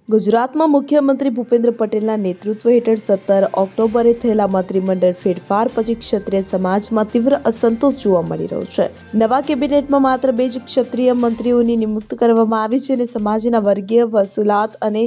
ગુજરાતમાં મુખ્યમંત્રી ભૂપેન્દ્ર પટેલના નેતૃત્વ હેઠળ 17 ઓક્ટોબરે થયેલા મંત્રીમંડળ ફેરફાર પછી ક્ષત્રિય સમાજમાં તીવ્ર અસંતોષ જોવા મળી રહ્યો છે. નવા કેબિનેટમાં માત્ર 2 જ ક્ષત્રિય મંત્રીઓની નિમણૂક કરવામાં આવી છે અને સમાજના વર્ગીય વસૂલાત અને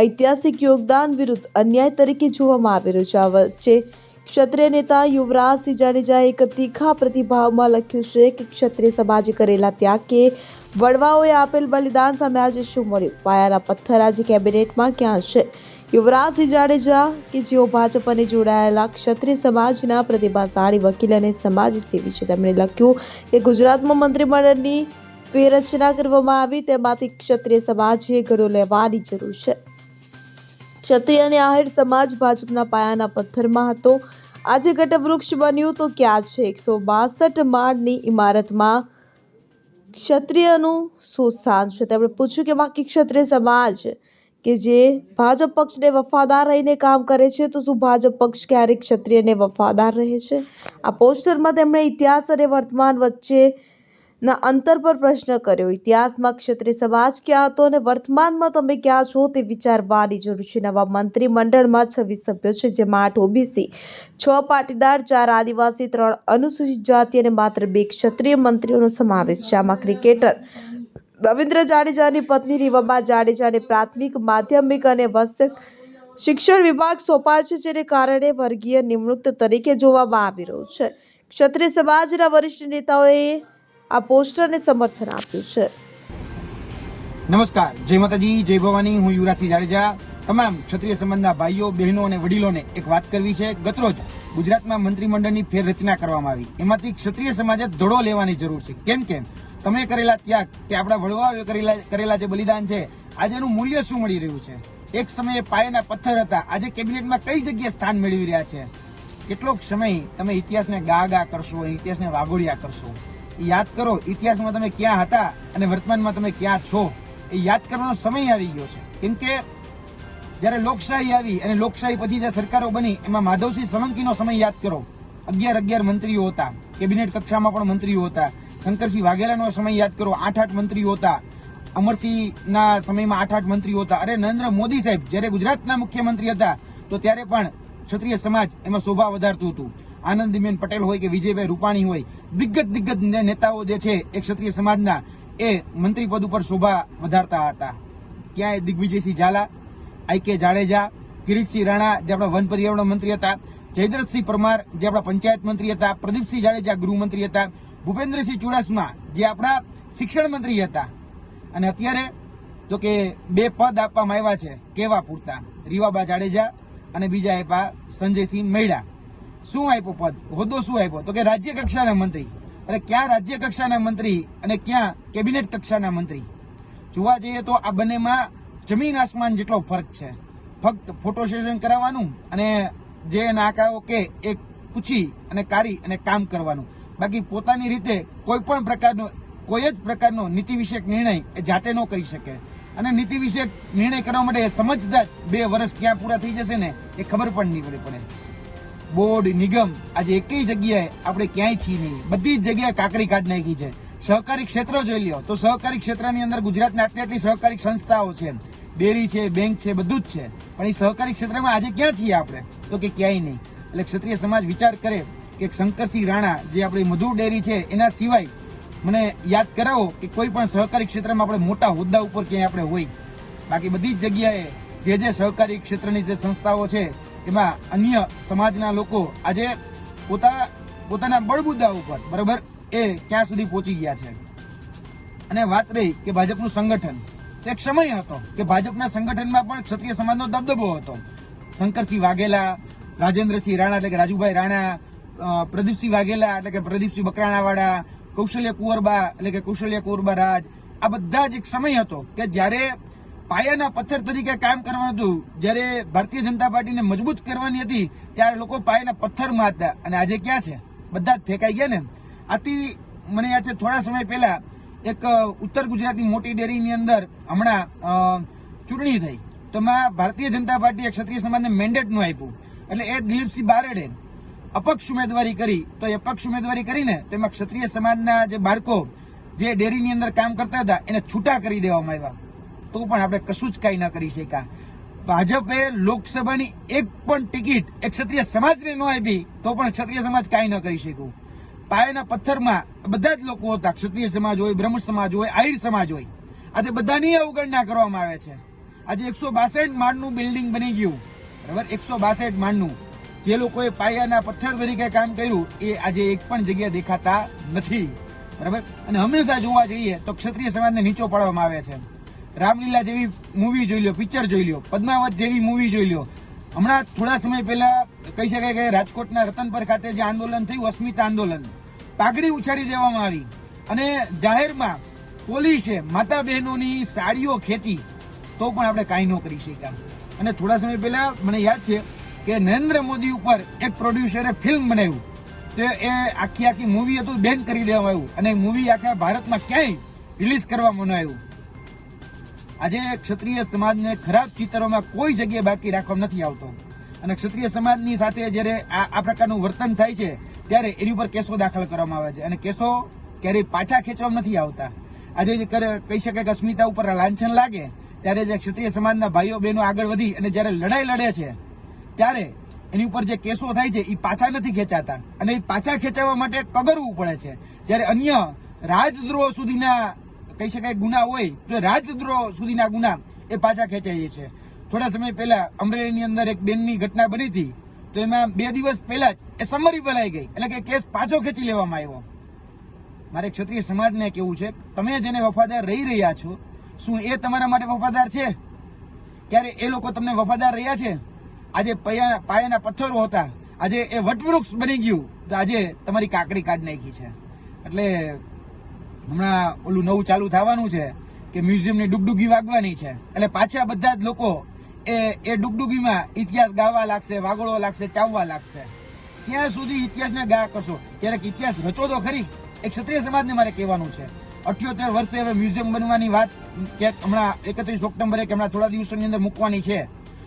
ઐતિહાસિક યોગદાન વિરુદ્ધ અન્યાય તરીકે જોવામાં આવી રહ્યું છે. આ વચ્ચે ક્ષત્રિય નેતા યુવરાજસિંહ જાડેજાએ એક તીખા પ્રતિભાવમાં લખ્યું છે કે ક્ષત્રિય સમાજે કરેલા ત્યાગ કે વડવાઓએ આપેલ બલિદાન સામે આજે શું મળ્યું? પાયાના પથ્થર આજે કેબિનેટમાં ક્યાં છે? યુવરાજસિંહ જાડેજા કે જેઓ ભાજપ અને જોડાયેલા ક્ષત્રિય સમાજના પ્રતિભાશાળી વકીલ અને સમાજસેવી છે, તેમણે લખ્યું કે ગુજરાતમાં મંત્રીમંડળની ફેરરચના કરવામાં આવી, તેમાંથી ક્ષત્રિય સમાજે ઘડો લેવાની જરૂર છે. ક્ષત્રિય અને આહિર સમાજ ભાજપના પાયાના પથ્થરમાં હતો, આજે ઘટવૃક્ષ બન્યું તો ક્યાં છે? 162 માળની ઇમારતમાં ક્ષત્રિયનું શું સ્થાન છે? તેમણે પૂછ્યું કે બાકી ક્ષત્રિય સમાજ કે જે ભાજપ પક્ષને વફાદાર રહીને કામ કરે છે, તો શું ભાજપ પક્ષ ક્યારેક ક્ષત્રિયને વફાદાર રહે છે? આ પોસ્ટરમાં તેમણે ઇતિહાસ અને વર્તમાન વચ્ચેના અંતર પર પ્રશ્ન કર્યો. ઇતિહાસમાં ક્ષત્રિય સમાજ ક્યાં હતો અને વર્તમાનમાં તમે ક્યાં છો તે વિચારવાની જરૂર છે. નવા મંત્રીમંડળમાં 26 સભ્યો છે, જેમાં 8 ઓબીસી, 6 પાટીદાર, 4 આદિવાસી, 3 અનુસૂચિત જાતિ અને માત્ર 2 ક્ષત્રિય મંત્રીઓનો સમાવેશ છે. આમાં ક્રિકેટર રવિન્દ્ર જાડેજાની પત્ની રીવાબા જાડેજાને પ્રાથમિક, માધ્યમિક અને વસ્ત્રાલ શિક્ષણ વિભાગ સોંપાયો છે, જેને કારણે વર્ગીય નિમણૂક તરીકે જોવામાં આવી રહ્યું છે. ક્ષત્રિય સમાજના વરિષ્ઠ નેતાઓએ આ પોસ્ટરને સમર્થન આપ્યું છે. નમસ્કાર, જય માતાજી, જય ભવાની. હું યુવરાજસિંહ જાડેજા. તમામ ક્ષત્રિય સમાજના ભાઈઓ, બહેનો અને વડીલોને એક વાત કરવી છે. ગતરોજ ગુજરાતમાં મંત્રીમંડળની ફેરરચના કરવામાં આવી. એમાંથી ક્ષત્રિય સમાજે ધડો લેવાની જરૂર છે. કેમ કે તમે કરેલા ત્યાગ કે આપણા વડવાઓએ કરેલા જે બલિદાન છે, આજે એનું મૂલ્ય શું મળી રહ્યું છે? એક સમયે પાયાના પથ્થર હતા, આજે કેબિનેટમાં કઈ જગ્યાએ સ્થાન મેળવી રહ્યા છે? કેટલોક સમય તમે ઇતિહાસને ગા કરશો, ઇતિહાસને વાગોળિયા કરશો. યાદ કરો, ઇતિહાસમાં તમે ક્યાં હતા અને વર્તમાનમાં તમે ક્યાં છો, એ યાદ કરવાનો સમય આવી ગયો છે. કેમ કે જયારે લોકશાહી આવી અને લોકશાહી પછી જે સરકારો બની, એમાં માધવસિંહ સોલંકીનો સમય યાદ કરો. 11 મંત્રીઓ હતા, કેબિનેટ કક્ષામાં પણ મંત્રીઓ હતા. શંકરસિંહ વાઘેલાનો સમય યાદ કરો, 8 મંત્રીઓ હતા. અમરસિંહના સમયમાં 8 મંત્રીઓ હતા. અરે નરેન્દ્ર મોદી સાહેબ જયારે ગુજરાતના મુખ્યમંત્રી હતા, તો ત્યારે પણ ક્ષત્રિય સમાજ એમાં શોભા વધારતું હતું. આનંદીબેન પટેલ હોય કે વિજયભાઈ રૂપાણી હોય, દિગ્ગજ નેતાઓ જે છે એ ક્ષત્રિય સમાજના એ મંત્રી પદ ઉપર શોભા વધારતા હતા. ક્યાંય દિગ્વિજયસિંહ ઝાલા, આઈ.કે. જાડેજા, કિરીટસિંહ રાણા જે આપણા વન પર્યાવરણ મંત્રી હતા, જયદ્રથસિંહ પરમાર જે આપણા પંચાયત મંત્રી હતા, પ્રદીપસિંહ જાડેજા ગૃહમંત્રી હતા, ભૂપેન્દ્રસિંહ ચુડાસમા જે આપણા શિક્ષણ મંત્રી હતા. અને અત્યારે તો કે 2 પદ આપવામાં આવ્યા છે, કેવા પૂરતા, રીવાબા જાડેજા અને બીજા આપ્યા સંજયસિંહ મૈડા. શું આપ્યો પદ, હોદ્દો શું આપ્યો? તો કે રાજ્ય કક્ષાના મંત્રી. અને ક્યાં રાજ્ય કક્ષાના મંત્રી અને ક્યાં કેબિનેટ કક્ષાના મંત્રી? જોવા જઈએ તો આ બંનેમાં જમીન આસમાન જેટલો ફરક છે. ફક્ત ફોટો સેશન કરાવવાનું અને જે નાકાઓ કે એક પૂછી અને કાઢી અને કામ કરવાનું. બાકી પોતાની રીતે કોઈ જ પ્રકારનો નીતિ વિષયક નિર્ણય એ જાતે ન કરી શકે. અને નીતિ વિષયક નિર્ણય કરવા માટે સમજતા જ 2 વર્ષ ક્યાં પૂરા થઈ જશે ને એ ખબર પણ નહીં પડે. બોર્ડ, નિગમ, આજે એકેય જગ્યાએ આપણે ક્યાંય છીએ નહીં. બધી જ જગ્યાએ કાકરી કાઢ નાખી છે. સહકારી ક્ષેત્ર જોઈ લ્યો તો સહકારી ક્ષેત્રની અંદર ગુજરાતની આટલી સહકારી સંસ્થાઓ છે, ડેરી છે, બેંક છે, બધું જ છે. પણ એ સહકારી ક્ષેત્રમાં આજે ક્યાં છીએ આપણે? તો કે ક્યાંય નહીં. એટલે ક્ષત્રિય સમાજ વિચાર કરે કે શંકરસિંહ રાણા જે આપણી મધુર ડેરી છે, એના સિવાય મને યાદ કરાવો કે કોઈ પણ સહકારી ક્ષેત્રમાં આપણે મોટા હોદ્દા ઉપર ક્યાંય આપણે હોય. બાકી બધી જ જગ્યાએ જે સહકારી ક્ષેત્રની જે સંસ્થાઓ છે, એમાં અન્ય સમાજના લોકો આજે પોતાના બળબુદ્દા ઉપર બરાબર એ ક્યાં સુધી પહોંચી ગયા છે. અને વાત રહી કે ભાજપનું સંગઠન, એક સમય હતો કે ભાજપના સંગઠનમાં પણ ક્ષત્રિય સમાજનો દબદબો હતો. શંકરસિંહ વાઘેલા, રાજેન્દ્રસિંહ રાણા એટલે કે રાજુભાઈ રાણા, પ્રદીપસિંહ વાઘેલા એટલે કે પ્રદીપસિંહ બકરાણાવાળા, કૌશલ્ય કુંવરબા એટલે કે કૌશલ્ય કુંવરબા રાજ, આ બધા જ એક સમય હતો કે જ્યારે પાયાના પથ્થર તરીકે કામ કરવાનું હતું. જ્યારે ભારતીય જનતા પાર્ટીને મજબૂત કરવાની હતી, ત્યારે લોકો પાયાના પથ્થરમાં હતા. અને આજે ક્યાં છે? બધા જ ફેંકાઈ ગયા ને. આથી મને યાદ છે, થોડા સમય પહેલા એક ઉત્તર ગુજરાતની મોટી ડેરીની અંદર હમણાં ચૂંટણી થઈ, તો એમાં ભારતીય જનતા પાર્ટીએ ક્ષત્રિય સમાજને મેન્ડેટ નું આપ્યું. એટલે એ દિલીપસિંહ બારડે અપક્ષ ઉમેદવારી કરી, તો એ અપક્ષ ઉમેદવારી કરીને તેમાં ક્ષત્રિય સમાજના જે બાળકો જે ડેરીની અંદર કામ કરતા હતા એને છૂટા કરી દેવામાં આવ્યા. તો પણ આપણે કશું જ કાંઈ ન કરી શક્યા. ભાજપે લોકસભાની એક પણ ટિકિટ એક ક્ષત્રિય સમાજને ન આપી તો પણ ક્ષત્રિય સમાજ કાંઈ ન કરી શક્યું. પાયાના પથ્થરમાં બધા જ લોકો હતા, ક્ષત્રિય સમાજ હોય, બ્રહ્મ સમાજ હોય, આહિર સમાજ હોય, આજે બધાની અવગણના કરવામાં આવે છે. આજે 162 માળનું બિલ્ડિંગ બની ગયું, બરાબર, 162 માળનું. જે લોકોએ પાયાના પથ્થર તરીકે કામ કર્યું એ આજે એક પણ જગ્યાએ દેખાતા નથી, બરાબર. અને હંમેશા જોવા જઈએ તો ક્ષત્રિય સમાજને નીચો પાડવામાં આવે છે. રામલીલા જેવી મૂવી જોઈ લો, પિક્ચર જોઈ લો, પદ્માવત જેવી મૂવી જોઈ લો. હમણાં થોડા સમય પહેલા કહી શકાય કે રાજકોટના રતનપર ખાતે જે આંદોલન થયું, અસ્મિતા આંદોલન, પાઘડી ઉછાળી દેવામાં આવી અને જાહેરમાં પોલીસે માતા બહેનોની સાડીઓ ખેંચી તો પણ આપણે કાંઈ ન કરી શક્યા. અને થોડા સમય પહેલા મને યાદ છે કે નરેન્દ્ર મોદી ઉપર એક પ્રોડ્યુસરે ફિલ્મ બનાવ્યું, તો એ આખી મૂવી હતું બેન કરી દેવામાં આવ્યું અને મૂવી આખા ભારતમાં ક્યાંય રિલીઝ કરવામાં ન આવ્યું. આજે ક્ષત્રિય સમાજને ખરાબ ચિત્રોમાં કોઈ જગ્યાએ બાકી રાખવામાં નથી આવતો અને ક્ષત્રિય સમાજની સાથે જયારે આ પ્રકારનું વર્તન થાય છે ત્યારે એની ઉપર કેસો દાખલ કરવામાં આવે છે અને કેસો ક્યારેય પાછા ખેંચવામાં નથી આવતા. આજે કહી શકાય કે અસ્મિતા ઉપર લાંછન લાગે ત્યારે જે ક્ષત્રિય સમાજના ભાઈઓ બહેનો આગળ વધી અને જયારે લડાઈ લડે છે ત્યારે એની ઉપર જે કેસો થાય છે એ પાછા નથી ખેંચાતા અને એ પાછા ખેંચાવવા માટે કગરવું પડે છે. જયારે અન્ય રાજદ્રોહ સુધીના કહી શકાય ગુના હોય તો રાજદ્રોહ સુધીના ગુના એ પાછા ખેંચાય છે. થોડા સમય પહેલા અમરેલીની અંદર એક બેનની ઘટના બની હતી, તો એમાં 2 દિવસ પહેલા જ એ સમરી બલાઈ ગઈ, એટલે કે કેસ પાછો ખેંચી લેવામાં આવ્યો. મારે ક્ષત્રિય સમાજને કેવું છે, તમે જેને વફાદાર રહી રહ્યા છો, શું એ તમારા માટે વફાદાર છે? ક્યારે એ લોકો તમને વફાદાર રહ્યા છે? આજે પાયાના પથ્થરો હતા, આજે એ વટવૃક્ષ બની ગયું, તો આજે તમારી કાકડી કાઢી નાખી છે. એટલે હમણાં ઓલું નવું ચાલુ થવાનું છે કે મ્યુઝિયમની ડુગડુગી વાગવાની છે, એટલે પાછા બધા જ લોકો એ ડુગડુગીમાં ઇતિહાસ ગાવા લાગશે, વાગોળવા લાગશે, ચાવવા લાગશે. ત્યાં સુધી ઇતિહાસને ગાયા કરશો, ક્યારેક ઇતિહાસ રચો તો ખરી. એક ક્ષત્રિય સમાજને મારે કહેવાનું છે, 78 વર્ષે હવે મ્યુઝિયમ બનવાની વાત ક્યાંક હમણાં 31 ઓક્ટોબરે કે હમણાં થોડા દિવસોની અંદર મૂકવાની છે,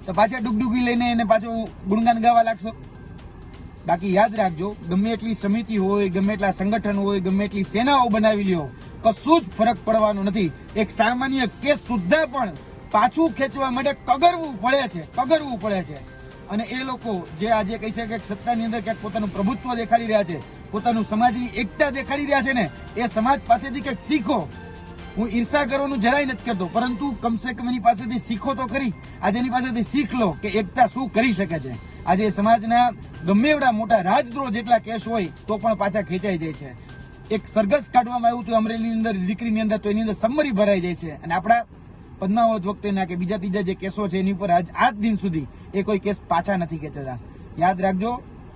તો પાછા ડુગડુગી લઈને એને પાછું ગુણગાન ગાવા લાગશો. બાકી યાદ રાખજો, ગમે એટલી સમિતિ હોય, ગમે એટલા સંગઠન હોય, ગમે એટલી સેનાઓ બનાવી લ્યો, કશું જ ફરક પડવાનો નથી. એક સામાન્ય કેસ સુદ્ધા પણ પાછું ખેંચવા માટે કગરવું પડે છે. અને એ લોકો જે આજે કહી શકે કે સત્તાની અંદર ક્યાંક પોતાનું પ્રભુત્વ દેખાડી રહ્યા છે, પોતાનું સમાજની એકતા દેખાડી રહ્યા છે ને, એ સમાજ પાસેથી કંઈક શીખો. હું ઈર્ષા કરવાનું જરાય નથી કરતો, પરંતુ કમસે કમ એની પાસેથી શીખો તો ખરી. આજે એની પાસેથી શીખ લો કે એકતા શું કરી શકે છે. આજે સમાજના ગમે એવડા મોટા રાજદ્રોહ જેટલા કેસ હોય તો પણ પાછા ખેંચાઈ જાય છે. એક સરઘસ કાઢવામાં આવ્યું હતું અમરેલીની અંદર દીકરીની અંદર, તો એની અંદર સમરી ભરાઈ જાય છે. અને આપણા પદ્માવત વખતેના કે બીજા ત્રીજા જે કેસો છે એની ઉપર આજ દિન સુધી એ કોઈ કેસ પાછા નથી ખેંચાતા. યાદ રાખજો,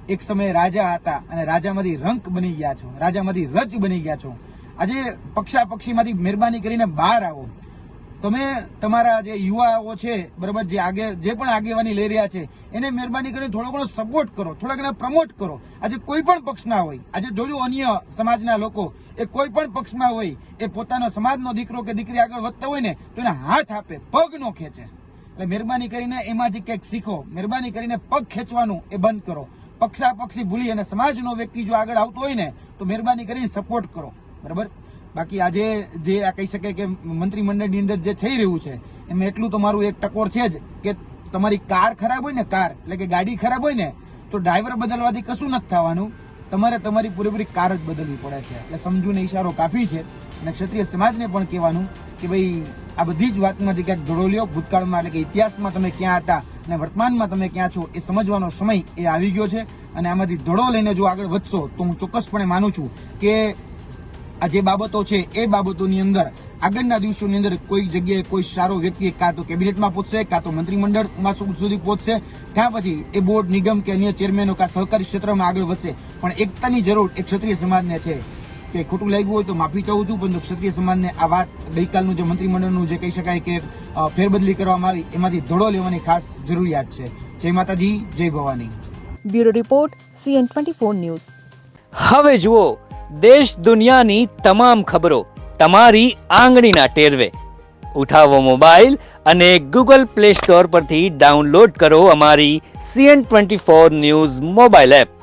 એક સમયે રાજા હતા અને રાજામાંથી રંક બની ગયા છો, રાજામાંથી રચ બની ગયા છો. આજે પક્ષાપક્ષીમાંથી મહેરબાની કરીને બહાર આવો. તમે તમારા જે યુવાઓ છે, બરાબર, જે પણ આગેવાની લઈ રહ્યા છે એને મહેરબાની કરીને થોડો ઘણો સપોર્ટ કરો, થોડા ઘણા પ્રમોટ કરો. આજે કોઈ પણ પક્ષમાં હોય, આજે જોજો અન્ય સમાજના લોકો એ કોઈ પણ પક્ષમાં હોય, એ પોતાનો સમાજનો દીકરો કે દીકરી આગળ વધતા હોય ને તો એને હાથ આપે, પગ નો ખેંચે. એટલે મહેરબાની કરીને એમાંથી કંઈક શીખો. મહેરબાની કરીને પગ ખેંચવાનું એ બંધ કરો. પક્ષાપક્ષી ભૂલી અને સમાજનો વ્યક્તિ જો આગળ આવતો હોય ને તો મહેરબાની કરીને સપોર્ટ કરો, બરાબર. બાકી આજે જે આ કહી શકાય કે મંત્રીમંડળની અંદર જે થઈ રહ્યું છે એમાં એટલું તો મારું એક ટકોર છે જ કે તમારી કાર ખરાબ હોય ને, કાર એટલે કે ગાડી ખરાબ હોય ને, તો ડ્રાઈવર બદલવાથી કશું નથી થવાનું, તમારે તમારી પૂરેપૂરી કાર જ બદલવી પડે છે. એટલે સમજૂને ઈશારો કાફી છે. અને ક્ષત્રિય સમાજને પણ કહેવાનું કે ભાઈ આ બધી જ વાતમાંથી ક્યાંક ધડો લ્યો. ભૂતકાળમાં એટલે કે ઇતિહાસમાં તમે ક્યાં હતા અને વર્તમાનમાં તમે ક્યાં છો એ સમજવાનો સમય એ આવી ગયો છે. અને આમાંથી ધડો લઈને જો આગળ વધશો તો હું ચોક્કસપણે માનું છું કે આ જે બાબતો છે એ બાબતોની અંદર આગળના દિવસોની અંદર કોઈ જગ્યાએ કોઈ સારો વ્યક્તિ કાં તો કેબિનેટમાં પહોંચશે, કાં તો મંત્રીમંડળમાં સુધી પહોંચશે, ત્યાં પછી એ બોર્ડ, નિગમ કે અન્ય ચેરમેનો કાં સહકારી ક્ષેત્રમાં આગળ વધશે. પણ એકતાની જરૂર એક ક્ષત્રિય સમાજને છે. કે ખોટું લાગ્યું હોય તો માફી ચાહું છું, પરંતુ ક્ષત્રિય સમાજને આ વાત ગઈકાલનું જે મંત્રીમંડળનું જે કહી શકાય કે ફેરબદલી કરવામાં આવી એમાંથી ધડો લેવાની ખાસ જરૂરિયાત છે. જય માતાજી, જય Bhavani. Bureau report, CN24 news. હવે જુઓ દેશ દુનિયાની તમામ ખબરો તમારી આંગળીના ટેરવે. ઉઠાવો મોબાઈલ અને Google Play Store પરથી ડાઉનલોડ કરો અમારી CN24 ન્યૂઝ મોબાઈલ એપ.